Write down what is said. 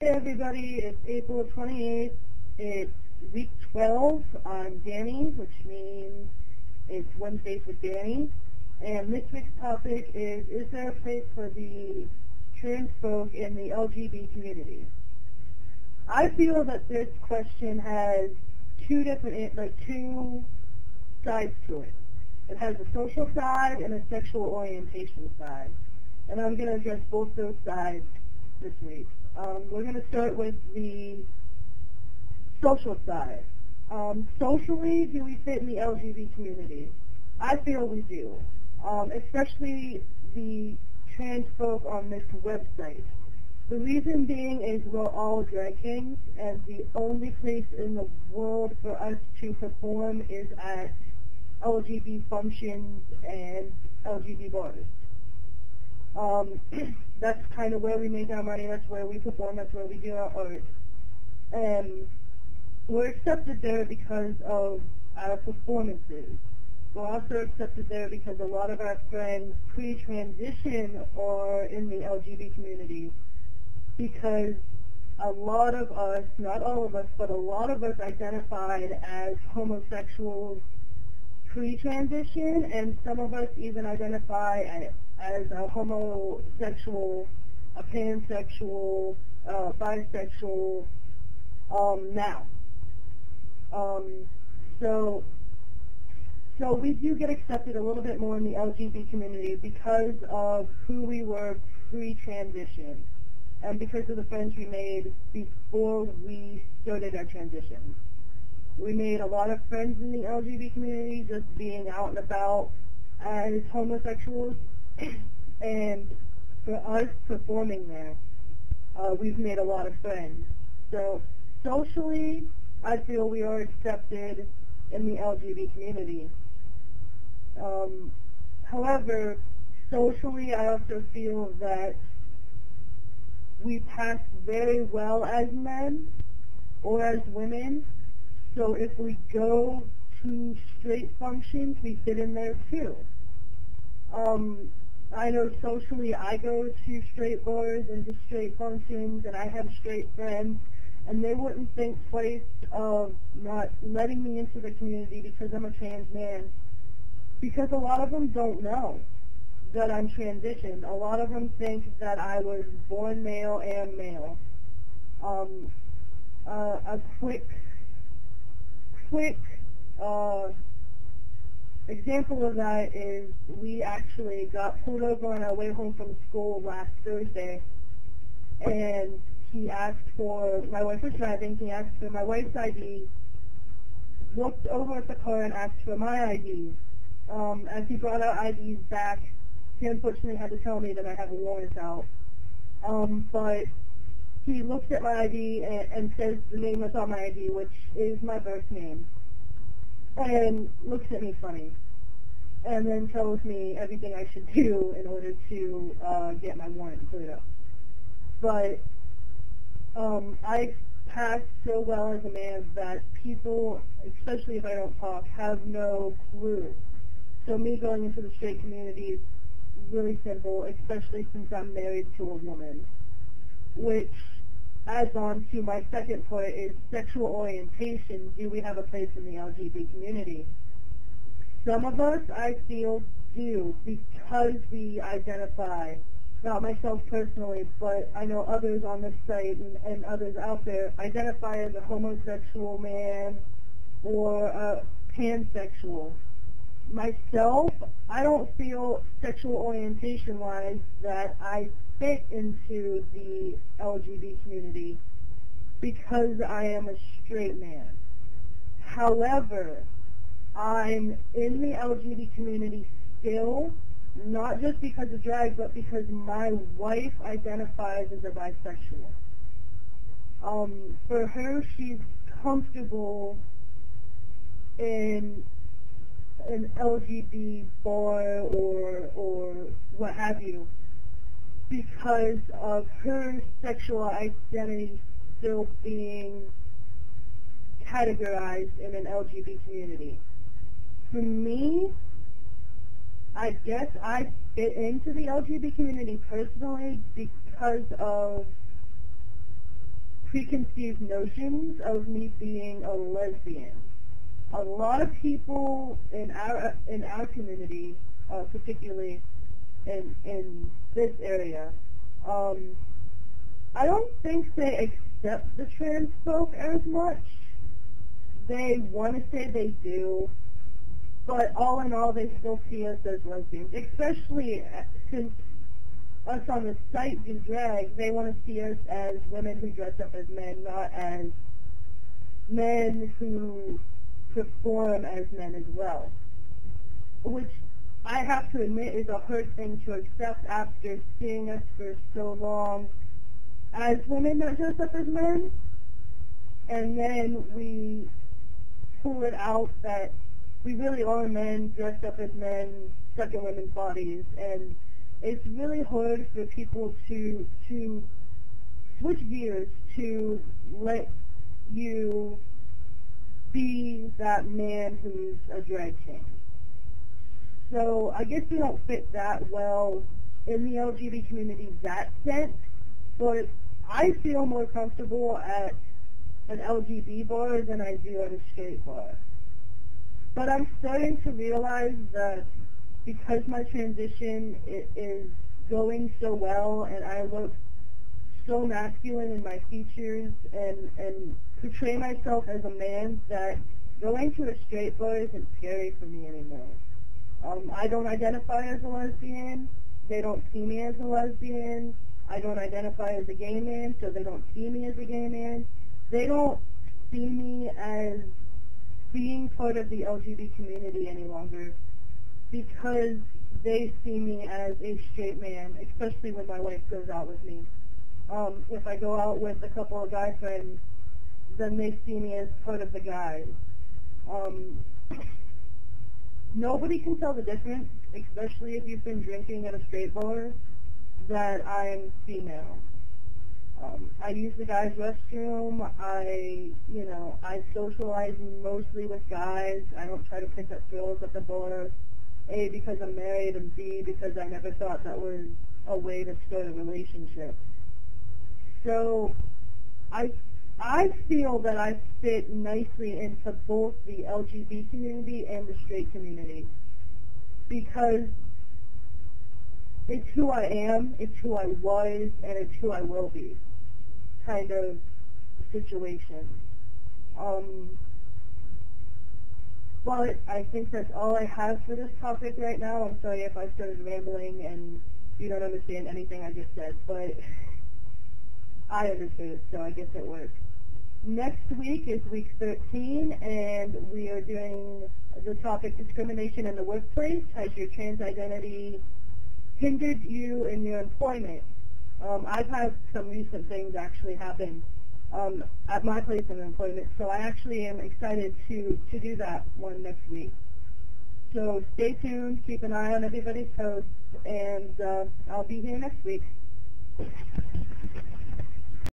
Hey everybody, it's April 28th. It's week 12. I'm Danny, which means it's Wednesdays with Danny. And this week's topic is there a place for the trans folk in the LGB community? I feel that this question has two sides to it. It has a social side and a sexual orientation side. And I'm going to address both those sides this week. We're going to start with the social side. Socially, do we fit in the LGBT community? I feel we do, especially the trans folk on this website. The reason being is we're all drag kings, and the only place in the world for us to perform is at LGBT functions and LGBT bars. That's kind of where we make our money, that's where we perform, that's where we do our art. And we're accepted there because of our performances. We're also accepted there because a lot of our friends pre-transition are in the LGBT community because a lot of us, not all of us, but a lot of us identified as homosexuals pre-transition, and some of us even identify as a homosexual, a pansexual, bisexual, now. So we do get accepted a little bit more in the LGBT community because of who we were pre-transition and because of the friends we made before we started our transition. We made a lot of friends in the LGBT community just being out and about as homosexuals. And for us performing there, we've made a lot of friends. So socially, I feel we are accepted in the LGBT community. However, socially, I also feel that we pass very well as men or as women. So if we go to straight functions, we fit in there too. I know socially I go to straight bars and to straight functions, and I have straight friends, and they wouldn't think twice of not letting me into the community because I'm a trans man, because a lot of them don't know that I'm transitioned. A lot of them think that I was born male and male. A quick example of that is we actually got pulled over on our way home from school last Thursday, and he asked for, my wife was driving, he asked for my wife's ID, looked over at the car and asked for my ID. As he brought our IDs back, he unfortunately had to tell me that I have a warrant out. But he looked at my ID and says the name that's on my ID, which is my birth name, and looks at me funny, and then tells me everything I should do in order to get my warrant cleared up. But I pass so well as a man that people, especially if I don't talk, have no clue. So me going into the straight community is really simple, especially since I'm married to a woman, which adds on to my second point is sexual orientation. Do we have a place in the LGBT community? Some of us, I feel, do, because we identify, not myself personally, but I know others on this site and others out there, identify as a homosexual man or a pansexual. Myself, I don't feel sexual orientation-wise that I fit into the LGBT community because I am a straight man. However, I'm in the LGBT community still, not just because of drag, but because my wife identifies as a bisexual. For her, she's comfortable in an LGBT bar or what have you, because of her sexual identity still being categorized in an LGBT community. For me, I guess I fit into the LGBT community personally because of preconceived notions of me being a lesbian. A lot of people in our community, particularly in this area, I don't think they accept the trans folk as much. They want to say they do, but all in all, they still see us as lesbians, especially since us on the site do drag. They want to see us as women who dress up as men, not as men who perform as men as well, which I have to admit is a hard thing to accept after seeing us for so long as women that dress up as men, and then we pull it out that we really are men dressed up as men, stuck in women's bodies, and it's really hard for people to switch gears to let you be that man who's a drag king. So I guess we don't fit that well in the LGBT community that sense, but I feel more comfortable at an LGB bar than I do at a straight bar. But I'm starting to realize that because my transition is going so well and I look so masculine in my features and portray myself as a man, that going to a straight bar isn't scary for me anymore. I don't identify as a lesbian. They don't see me as a lesbian. I don't identify as a gay man, so they don't see me as a gay man. They don't see me as being part of the LGBT community any longer because they see me as a straight man, especially when my wife goes out with me. If I go out with a couple of guy friends, then they see me as part of the guys. Nobody can tell the difference, especially if you've been drinking at a straight bar, that I'm female. I use the guys' restroom. I socialize mostly with guys. I don't try to pick up girls at the bar, A, because I'm married, and B, because I never thought that was a way to start a relationship. So I feel that I fit nicely into both the LGBT community and the straight community because it's who I am, it's who I was, and it's who I will be kind of situation. But I think that's all I have for this topic right now. I'm sorry if I started rambling and you don't understand anything I just said, but I understood, so I guess it works. Next week is week 13, and we are doing the topic discrimination in the workplace. Has your trans identity hindered you in your employment? I've had some recent things actually happen at my place of employment, so I actually am excited to do that one next week. So stay tuned, keep an eye on everybody's posts, and I'll be here next week.